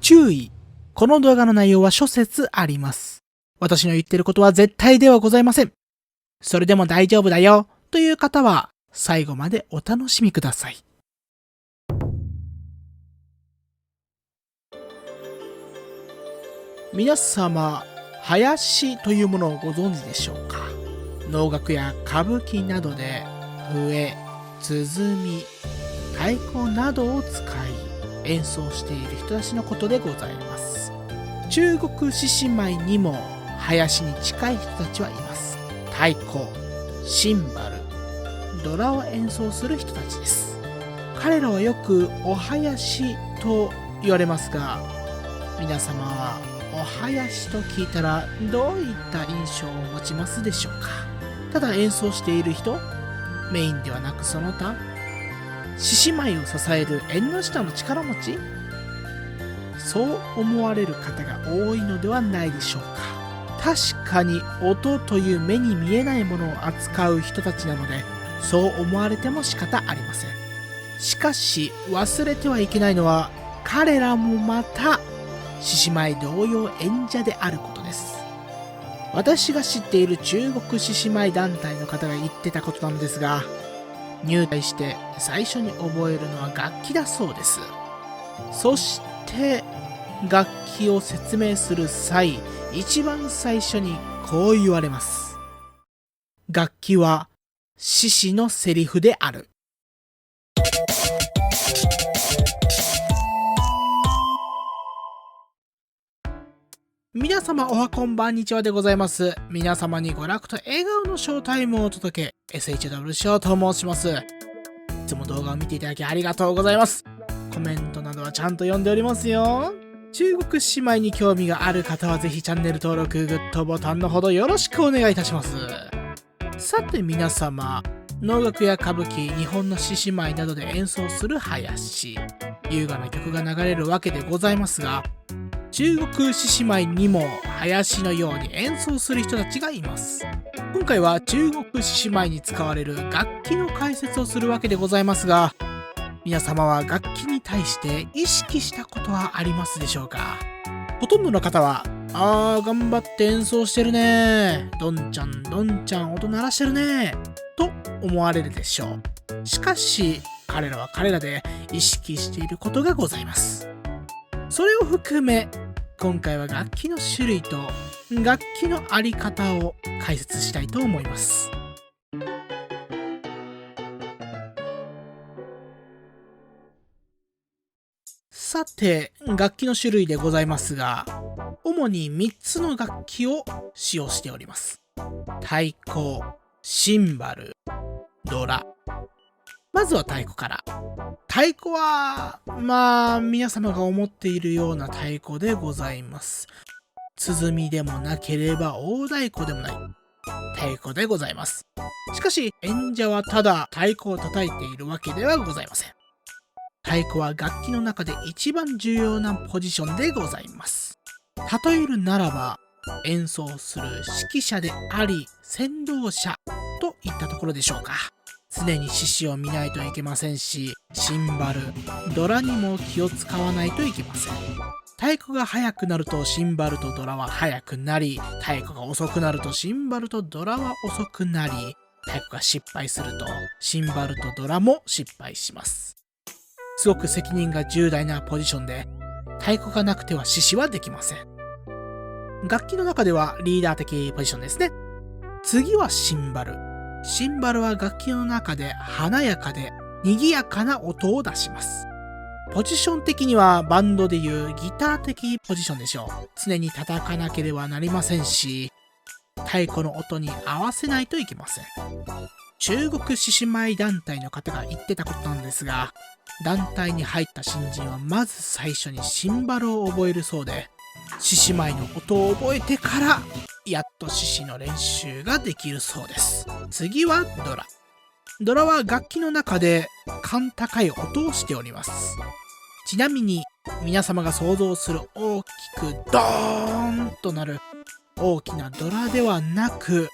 注意。この動画の内容は諸説あります。私の言ってることは絶対ではございません。それでも大丈夫だよという方は最後までお楽しみください。皆様、林というものをご存知でしょうか。能楽や歌舞伎などで笛、鼓、太鼓などを使い演奏している人たちのことでございます。中国獅子舞にも林に近い人たちはいます。太鼓、シンバル、ドラを演奏する人たちです。彼らはよくお囃子と言われますが、皆様はお囃子と聞いたらどういった印象を持ちますでしょうか。ただ演奏している人、メインではなくその他、獅子舞を支える縁の下の力持ち、そう思われる方が多いのではないでしょうか。確かに音という目に見えないものを扱う人たちなので、そう思われても仕方ありません。しかし忘れてはいけないのは、彼らもまた獅子舞同様演者であることです。私が知っている中国獅子舞団体の方が言ってたことなのですが、入隊して最初に覚えるのは楽器だそうです。そして楽器を説明する際、一番最初にこう言われます。楽器は獅子のセリフである。皆様おはこんばんにちはでございます。皆様に娯楽と笑顔のショータイムをお届け、SHW ショーと申します。いつも動画を見ていただきありがとうございます。コメントなどはちゃんと読んでおりますよ。中国姉妹に興味がある方はぜひチャンネル登録、グッドボタンのほどよろしくお願いいたします。さて皆様、能楽や歌舞伎、日本の獅子舞などで演奏する囃子、優雅な曲が流れるわけでございますが、中国獅子舞にも囃子のように演奏する人たちがいます。今回は中国獅子舞に使われる楽器の解説をするわけでございますが、皆様は楽器に対して意識したことはありますでしょうか。ほとんどの方は、頑張って演奏してるね、どんちゃんどんちゃん音鳴らしてるねと思われるでしょう。しかし彼らは彼らで意識していることがございます。それを含め、今回は楽器の種類と楽器のあり方を解説したいと思います。さて、楽器の種類でございますが、主に3つの楽器を使用しております。太鼓、シンバル、ドラ。まずは太鼓から。太鼓は皆様が思っているような太鼓でございます。鼓でもなければ大太鼓でもない太鼓でございます。しかし演者はただ太鼓を叩いているわけではございません。太鼓は楽器の中で一番重要なポジションでございます。例えるならば、演奏する指揮者であり先導者といったところでしょうか。常に獅子を見ないといけませんし、シンバル、ドラにも気を使わないといけません。太鼓が速くなるとシンバルとドラは速くなり、太鼓が遅くなるとシンバルとドラは遅くなり、太鼓が失敗するとシンバルとドラも失敗します。すごく責任が重大なポジションで、太鼓がなくては獅子はできません。楽器の中ではリーダー的ポジションですね。次はシンバル。シンバルは楽器の中で華やかで賑やかな音を出します。ポジション的にはバンドでいうギター的ポジションでしょう。常に叩かなければなりませんし、太鼓の音に合わせないといけません。中国獅子舞団体の方が言ってたことなんですが、団体に入った新人はまず最初にシンバルを覚えるそうで、獅子舞の音を覚えてからやっと獅子の練習ができるそうです。次はドラ。ドラは楽器の中で甲高い音をしております。ちなみに皆様が想像する大きくドーンとなる大きなドラではなく、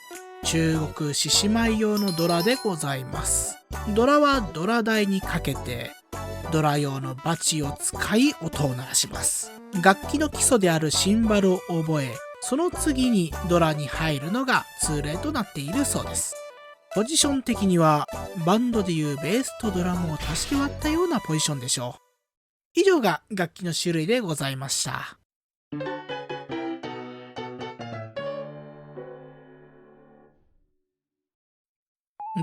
中国獅子舞用のドラでございます。ドラはドラ台にかけてドラ用のバチを使い音を鳴らします。楽器の基礎であるシンバルを覚え、その次にドラに入るのが通例となっているそうです。ポジション的にはバンドでいうベースとドラムを足して割ったようなポジションでしょう。以上が楽器の種類でございました。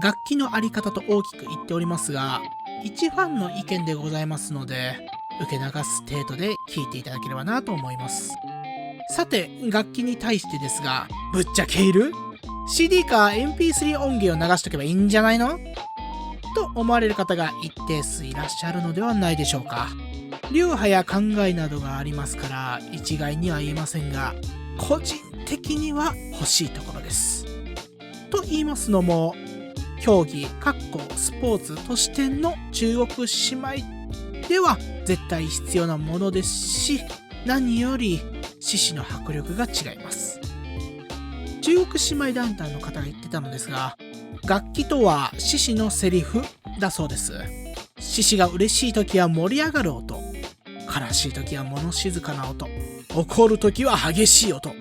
楽器のあり方と大きく言っておりますが、一ファンの意見でございますので、受け流す程度で聞いていただければなと思います。さて、楽器に対してですが、ぶっちゃけいる？ CD か MP3 音源を流しとけばいいんじゃないの？と思われる方が一定数いらっしゃるのではないでしょうか。流派や考えなどがありますから一概には言えませんが、個人的には欲しいところです。と言いますのも、競技スポーツとしての中国姉妹では絶対必要なものですし、何より獅子の迫力が違います。中国姉妹団体の方が言ってたのですが、楽器とは獅子のセリフだそうです。獅子が嬉しい時は盛り上がる音、悲しい時は物静かな音、怒る時は激しい音、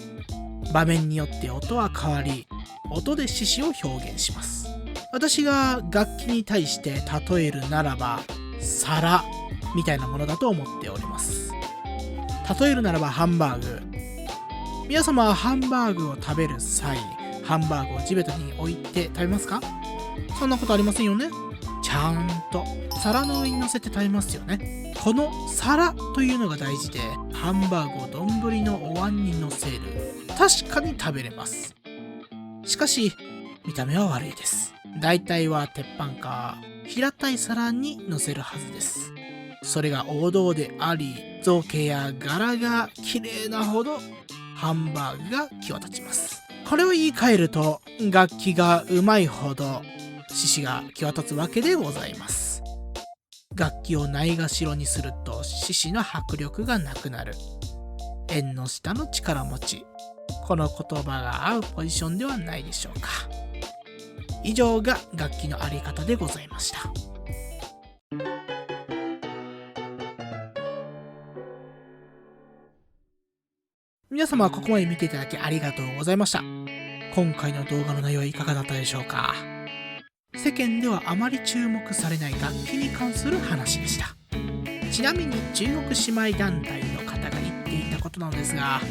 場面によって音は変わり、音で獅子を表現します。私が楽器に対して例えるならば、皿みたいなものだと思っております。例えるならばハンバーグ。皆様はハンバーグを食べる際、ハンバーグを地べたに置いて食べますか？そんなことありませんよね。ちゃんと皿の上に乗せて食べますよね。この皿というのが大事で、ハンバーグを丼のお椀に乗せる。確かに食べれます。しかし、見た目は悪いです。大体は鉄板か平たい皿に乗せるはずです。それが王道であり、造形や柄が綺麗なほどハンバーグが際立ちます。これを言い換えると、楽器がうまいほど獅子が際立つわけでございます。楽器をないがしろにすると獅子の迫力がなくなる。縁の下の力持ち。この言葉が合うポジションではないでしょうか。以上が楽器のあり方でございました。皆様ここまで見ていただきありがとうございました。今回の動画の内容はいかがだったでしょうか。世間ではあまり注目されない楽器に関する話でした。ちなみに中国姉妹団体の方が言っていたことなのですが、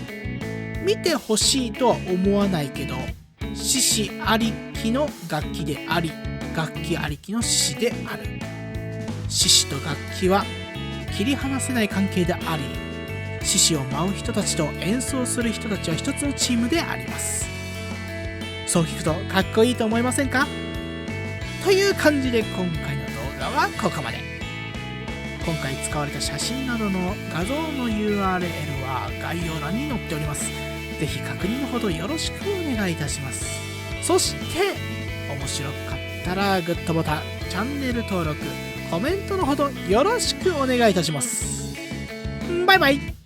見てほしいとは思わないけど、獅子ありきの楽器であり、楽器ありきの獅子である。獅子と楽器は切り離せない関係であり、獅子を舞う人たちと演奏する人たちは一つのチームであります。そう聞くとかっこいいと思いませんか？という感じで今回の動画はここまで。今回使われた写真などの画像の URL は概要欄に載っております。ぜひ確認のほどよろしくお願いいたします。そして面白かったらグッドボタン、チャンネル登録、コメントのほどよろしくお願いいたします。バイバイ。